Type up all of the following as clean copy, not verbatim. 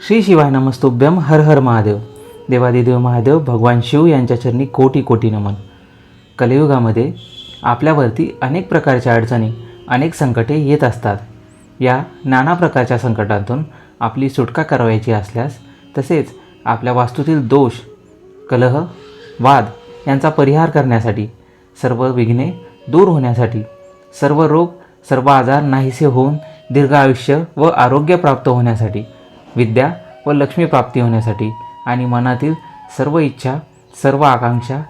श्री शिवाय नमस्तुभ्यम हर हर महादेव. देवादिदेव महादेव भगवान शिव यांच्या चरणी कोटी कोटी नमन. कलियुगामध्ये आपल्यावरती अनेक प्रकारच्या अडचणी, अनेक संकटे येत असतात. या नाना प्रकारच्या संकटांतून आपली सुटका करायची असल्यास, तसेच आपल्या वास्तूतील दोष, कलह, वाद यांचा परिहार करण्यासाठी, सर्व विघ्ने दूर होण्यासाठी, सर्व रोग, सर्व आजार नाहीसे होऊन दीर्घ आयुष्य व आरोग्य प्राप्त होण्यासाठी, विद्या व लक्ष्मी प्राप्ती होण्यासाठी आणि मनातील सर्व इच्छा, सर्व आकांक्षा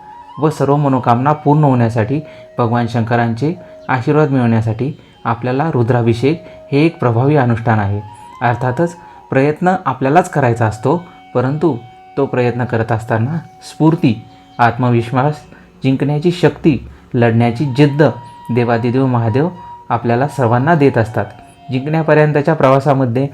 व सर्व मनोकामना पूर्ण होण्यासाठी, भगवान शंकरांचे आशीर्वाद मिळवण्यासाठी आपल्याला रुद्राभिषेक हे एक प्रभावी अनुष्ठान आहे. अर्थातच प्रयत्न आपल्यालाच करायचा असतो, परंतु तो प्रयत्न करत असताना स्फूर्ती, आत्मविश्वास जिंकण्याची शक्ती, लढण्याची जिद्द देवादिदेव महादेव आपल्याला सर्वांना देत असतात. जिंकण्यापर्यंतच्या प्रवासामध्ये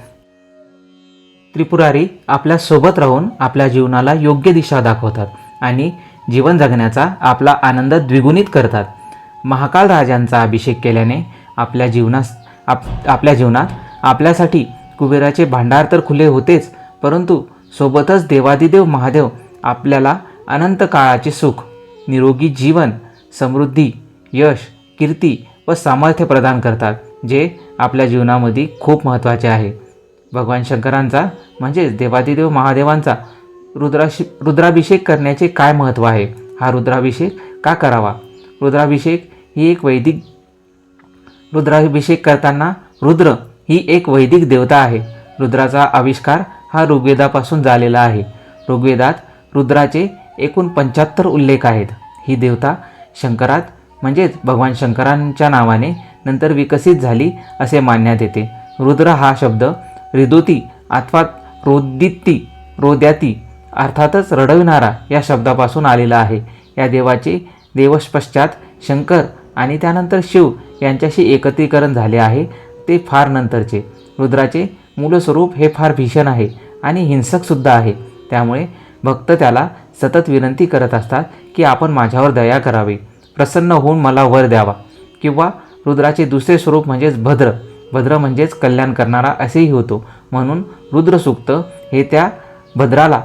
त्रिपुरारी आपल्या सोबत राहून आपल्या जीवनाला योग्य दिशा दाखवतात आणि जीवन जगण्याचा आपला आनंद द्विगुणित करतात. महाकाल राजांचा अभिषेक केल्याने आपल्या जीवनात आपल्यासाठी कुबेराचे भांडार तर खुले होतेच, परंतु सोबतच देवादिदेव महादेव आपल्याला अनंत काळाचे सुख, निरोगी जीवन, समृद्धी, यश, कीर्ती व सामर्थ्य प्रदान करतात, जे आपल्या जीवनामध्ये खूप महत्त्वाचे आहे. भगवान शंकरांचा म्हणजेच देवादिदेव महादेवांचा रुद्राभिषेक करण्याचे काय महत्त्व आहे? हा रुद्राभिषेक का करावा? रुद्राभिषेक करताना रुद्र ही एक वैदिक देवता आहे. रुद्राचा आविष्कार हा ऋग्वेदापासून झालेला आहे. ऋग्वेदात रुद्राचे एकूण 75 उल्लेख आहेत. ही देवता शंकरात म्हणजेच भगवान शंकरांच्या नावाने नंतर विकसित झाली असे मानण्यात येते. रुद्र हा शब्द रिदोती अथवा रोद्याती अर्थातच रडविणारा या शब्दापासून आलेला आहे. या देवाचे देवपश्चात शंकर आणि त्यानंतर शिव यांच्याशी एकत्रीकरण झाले आहे, ते फार नंतरचे. रुद्राचे मूळ स्वरूप हे फार भीषण आहे आणि हिंसकसुद्धा आहे. त्यामुळे भक्त त्याला सतत विनंती करत असतात की आपण माझ्यावर दया करावी, प्रसन्न होऊन मला वर द्यावा. किंवा रुद्राचे दुसरे स्वरूप म्हणजेच भद्र म्हणजेच कल्याण करणारा असेही होतो. म्हणून रुद्रसूक्त हे त्या भद्राला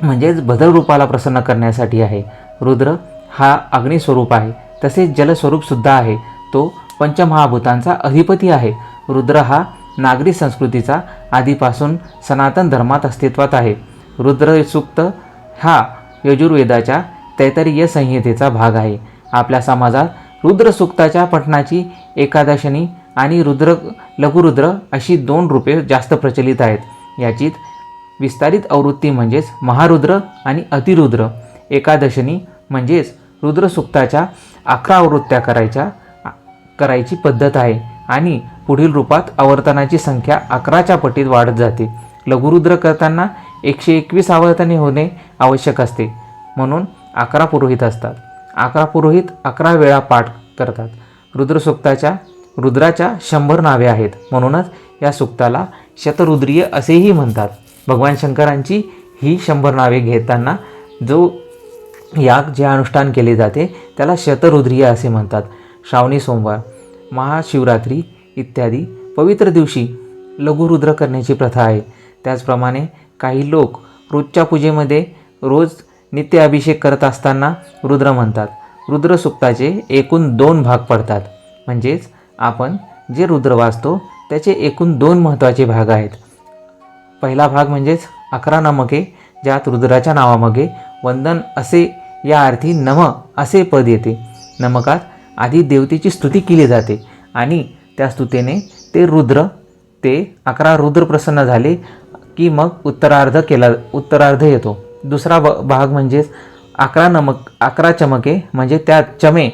म्हणजेच भद्ररूपाला प्रसन्न करण्यासाठी आहे. रुद्र हा अग्निस्वरूप आहे, तसेच जलस्वरूपसुद्धा आहे. तो पंचमहाभूतांचा अधिपती आहे. रुद्र हा नागरी संस्कृतीचा आधीपासून सनातन धर्मात अस्तित्वात आहे. रुद्रसूक्त हा यजुर्वेदाच्या तैत्तिरीय संहितेचा भाग आहे. आपल्या समाजात रुद्रसूक्ताच्या पठणाची एकादशनी आणि लघुरुद्र अशी 2 रूपे जास्त प्रचलित आहेत. याचीच विस्तारित आवृत्ती म्हणजेच महारुद्र आणि अतिरुद्र. एकादशनी म्हणजेच रुद्रसूक्ताच्या 11 आवृत्त्या करायची पद्धत आहे आणि पुढील रूपात आवर्तनाची संख्या 11च्या पटीत वाढत जाते. लघुरुद्र करताना 121 आवर्तने होणे आवश्यक असते, म्हणून 11 पुरोहित असतात. 11 पुरोहित 11 वेळा पाठ करतात. रुद्राच्या 100 नावे आहेत, म्हणूनच या सूक्ताला शतरुद्रीय असेही म्हणतात. भगवान शंकरांची ही 100 नावे घेताना जे अनुष्ठान केले जाते त्याला शतरुद्रीय असे म्हणतात. श्रावणी सोमवार, महाशिवरात्री इत्यादी पवित्र दिवशी लघुरुद्र करण्याची प्रथा आहे. त्याचप्रमाणे काही लोक रोजच्या पूजेमध्ये रोज नित्य अभिषेक करत असताना रुद्र म्हणतात. रुद्रसूक्ताचे एकूण 2 भाग पडतात. म्हणजेच आपण जे रुद्र वाचतो त्याचे एकूण 2 महत्त्वाचे भाग आहेत. पहिला भाग म्हणजेच 11 नमके, ज्यात रुद्राच्या नावामागे वंदन असे या अर्थी नम असे पद येते. नमकात आधी देवतेची स्तुती केली जाते आणि त्या स्तुतीने ते 11 रुद्र प्रसन्न झाले की मग उत्तरार्ध येतो. दुसरा भाग म्हणजेच 11 चमके, म्हणजे त्यात चमे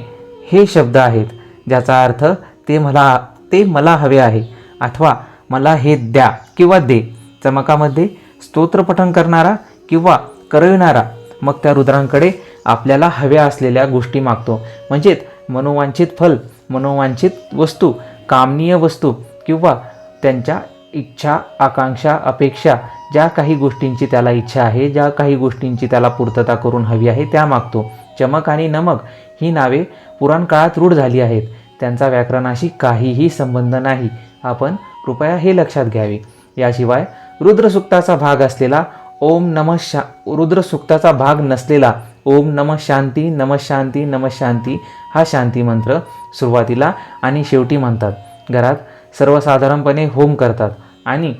हे शब्द आहेत, ज्याचा अर्थ ते मला हवे आहे अथवा मला हे द्या किंवा दे. चमकामध्ये स्तोत्रपठण करणारा किंवा करविणारा मग त्या रुद्रांकडे आपल्याला हव्या असलेल्या गोष्टी मागतो. म्हणजेच मनोवांछित फल, मनोवांछित वस्तू, कामनीय वस्तू किंवा त्यांच्या इच्छा, आकांक्षा, अपेक्षा, ज्या काही गोष्टींची त्याला इच्छा आहे, ज्या काही गोष्टींची त्याला पूर्तता करून हवी आहे त्या मागतो. चमक आणि नमक ही नावे पुराण काळात रूढ झाली आहेत. त्यांचा व्याकरणाशी काहीही संबंध नाही. आपण कृपया हे लक्षात घ्यावे. याशिवाय रुद्रसूक्ताचा भाग असलेला रुद्रसूक्ताचा भाग नसलेला ओम नमः शांती नमः शांती नमः शांती हा शांती मंत्र सुरुवातीला आणि शेवटी म्हणतात. घरात सर्वसाधारणपणे होम करतात आणि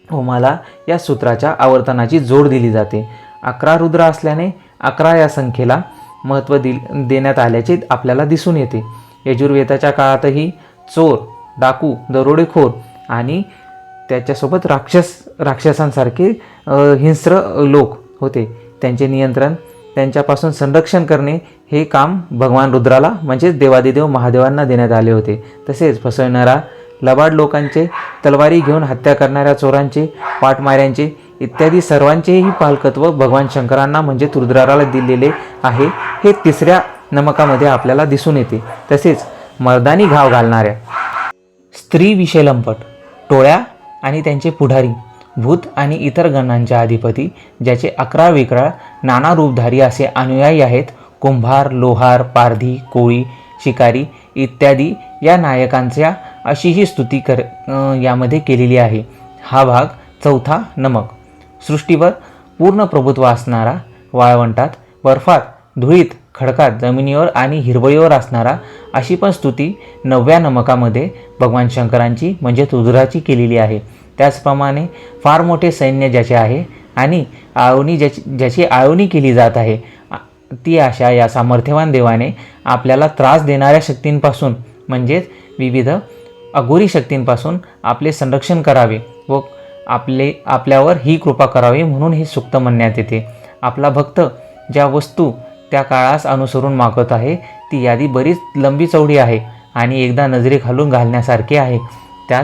होमाला या सूत्राच्या आवर्तनाची जोड दिली जाते. 11 रुद्र असल्याने 11 या संख्येला महत्त्व देण्यात आल्याचे आपल्याला दिसून येते. यजुर्वेदाच्या काळातही चोर, डाकू, दरोडेखोर आणि त्याच्यासोबत राक्षसांसारखे हिंस्र लोक होते. त्यांचे नियंत्रण, त्यांच्यापासून संरक्षण करणे हे काम भगवान रुद्राला म्हणजेच देवादिदेव महादेवांना देण्यात आले होते. तसेच फसवणारा, लबाड लोकांचे, तलवारी घेऊन हत्या करणाऱ्या चोरांचे, पाटमाऱ्यांचे इत्यादी सर्वांचेही पालकत्व भगवान शंकरांना म्हणजे रुद्राला दिलेले आहे. हे 3ऱ्या नमकामध्ये आपल्याला दिसून येते. तसेच मर्दानी घाव घालणाऱ्या स्त्री विषयलंपट, टोळ्या आणि त्यांचे पुढारी, भूत आणि इतर गणांच्या अधिपती, ज्याचे 11 विकराळ नाना रूपधारी असे अनुयायी आहेत, कुंभार, लोहार, पारधी, कोळी, शिकारी इत्यादी या नायकांच्या अशी ही स्तुती यामध्ये केलेली आहे. हा भाग 4था नमक. सृष्टीवर पूर्ण प्रभुत्व असणारा, वाळवंटात, बर्फात, धुळीत, खडकात, जमिनीवर आणि हिरवळीवर असणारा अशी पण स्तुती 9व्या नमकामध्ये भगवान शंकरांची म्हणजे रुद्राची केलेली आहे. त्याचप्रमाणे फार मोठे सैन्य ज्याचे आहे आणि ज्याची आळवणी केली जात आहे, ती अशा या सामर्थ्यवान देवाने आपल्याला त्रास देणाऱ्या शक्तींपासून म्हणजेच विविध अघोरी शक्तींपासून आपले संरक्षण करावे व आपल्यावर ही कृपा करावी म्हणून हे सूक्त म्हणण्यात येते. आपला भक्त ज्या वस्तू त्या काळास अनुसरून मागत आहे ती यादी बरीच लंबी चौडी आहे आणि एकदा नजरे घालून घालण्यासारखे आहे. त्यात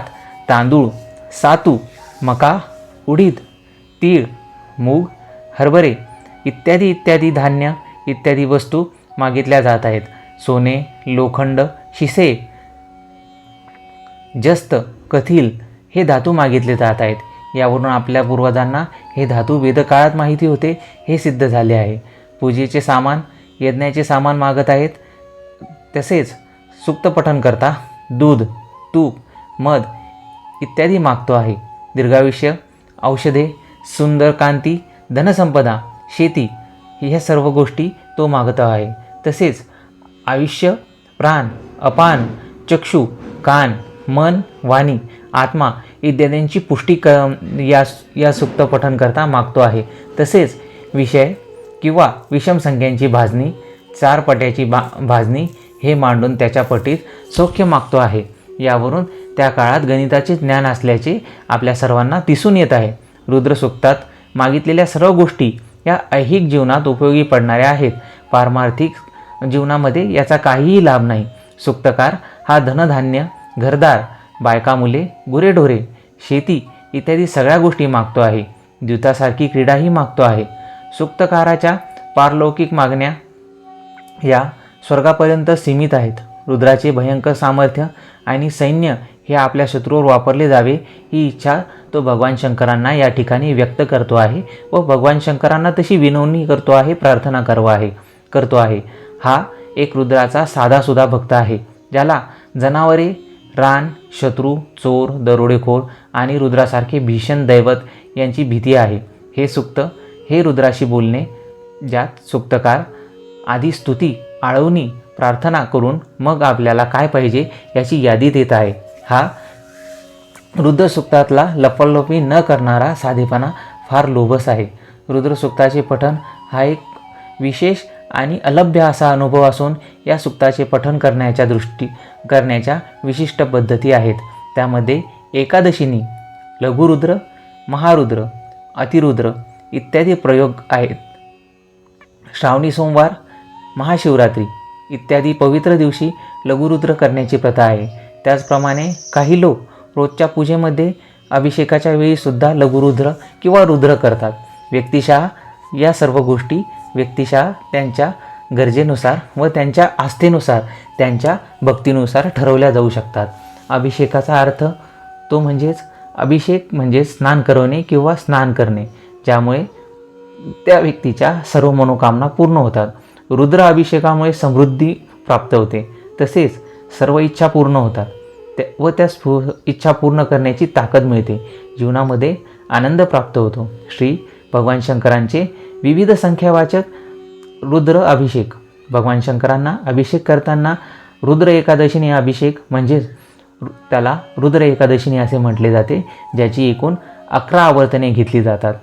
तांदूळ, सातू, मका, उडीद, तीळ, मूग, हरभरे इत्यादी धान्य इत्यादी वस्तू मागितल्या जात आहेत. सोने, लोखंड, शिसे, जस्त, कथिल हे धातू मागितले जात आहेत. यावरून आपल्या पूर्वजांना हे धातू वेदकाळात माहिती होते हे सिद्ध झाले आहे. पूजेचे सामान, यज्ञाचे सामान मागत आहेत. तसेच सूक्त पठण करता दूध, तूप, मध इत्यादी मागतो आहे. दीर्घायुष्य, औषधे, सुंदर कांती, धनसंपदा, शेती ह्या सर्व गोष्टी तो मागत आहे. तसेच आयुष्य, प्राण, अपान, चक्षु, कान, मन, वाणी, आत्मा इत्यादींची पुष्टी या सूक्त पठण करता मागतो आहे. तसेच विषय किंवा विषम संख्यांची भाजणी, 4 पट्याची भाजणी हे मांडून त्याच्या पटीत सौख्य मागतो आहे. यावरून त्या काळात गणिताचे ज्ञान असल्याचे आपल्या सर्वांना दिसून येत आहे. रुद्रसूक्तात मागितलेल्या सर्व गोष्टी या ऐहिक जीवनात उपयोगी पडणाऱ्या आहेत. पारमार्थिक जीवनामध्ये याचा काहीही लाभ नाही. सूक्तकार हा धनधान्य, घरदार, बायका मुले, गुरेढोरे, शेती इत्यादी सगळ्या गोष्टी मागतो आहे. द्यूतासारखी क्रीडाही मागतो आहे. सूक्तकाराच्या पारलौकिक मागण्या या स्वर्गापर्यंत सीमित आहेत. रुद्राचे भयंकर सामर्थ्य आणि सैन्य हे आपल्या शत्रूवर वापरले जावे ही इच्छा तो भगवान शंकरांना या ठिकाणी व्यक्त करतो आहे व भगवान शंकरांना तशी विनवणी करतो आहे, प्रार्थना करतो आहे. हा एक रुद्राचा साधासुद्धा भक्त आहे, ज्याला जनावरे, रान, शत्रू, चोर, दरोडेखोर आणि रुद्रासारखे भीषण दैवत यांची भीती आहे. हे सूक्त हे रुद्राशी बोलणे, ज्यात सूक्तकार आधी स्तुती, आळवणी, प्रार्थना करून मग आपल्याला काय पाहिजे याची यादी देत आहे. हा रुद्रसूक्तातला लफालफी न करणारा साधेपणा फार लोभस आहे. रुद्रसूक्ताचे पठण हा एक विशेष आणि अलभ्य असा अनुभव असून या सूक्ताचे पठण करण्याच्या विशिष्ट पद्धती आहेत. त्यामध्ये एकादशीनी लघुरुद्र, महारुद्र, अतिरुद्र इत्यादी प्रयोग आहेत. श्रावणी सोमवार, महाशिवरात्री इत्यादी पवित्र दिवशी लघुरुद्र करण्याची प्रथा आहे. त्याचप्रमाणे काही लोक रोजच्या पूजेमध्ये अभिषेकाच्या वेळीसुद्धा लघुरुद्र किंवा रुद्र करतात. व्यक्तिशः या सर्व गोष्टी त्यांच्या गरजेनुसार व त्यांच्या आस्थेनुसार, त्यांच्या भक्तीनुसार ठरवल्या जाऊ शकतात. अभिषेकाचा अर्थ तो अभिषेक म्हणजे स्नान करवणे किंवा स्नान करणे, ज्यामुळे त्या व्यक्तीच्या सर्व मनोकामना पूर्ण होतात. रुद्र अभिषेकामुळे समृद्धी प्राप्त होते, तसेच सर्व इच्छा पूर्ण होतात व त्या इच्छा पूर्ण करण्याची ताकद मिळते. जीवनामध्ये आनंद प्राप्त होतो. श्री भगवान शंकरांचे विविध संख्यावाचक रुद्र अभिषेक. भगवान शंकरांना अभिषेक करताना रुद्र एकादशीने अभिषेक म्हणजेच त्याला रुद्र एकादशीने असे म्हटले जाते, ज्याची एकूण 11 आवर्तने घेतली जातात.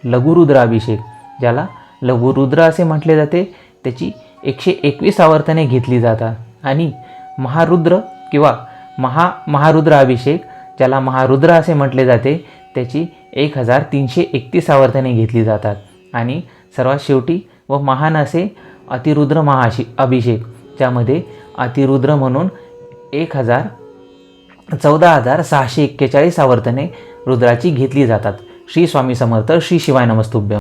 लघुरुद्र अभिषेक, ज्याला लघुरुद्र असे म्हटले जाते, त्याची 121 आवर्तने घेतली जातात. आणि महारुद्र किंवा महारुद्र अभिषेक, ज्याला महारुद्र असे म्हटले जाते, त्याची 1331 आवर्तने घेतली जातात. आणि सर्वात शेवटी व महान असे अतिरुद्र अभिषेक, ज्यामध्ये अतिरुद्र म्हणून 14,641 आवर्तने रुद्राची घेतली जातात. श्री स्वामी समर्थ. श्री शिवाय नमस्तुभ्यं.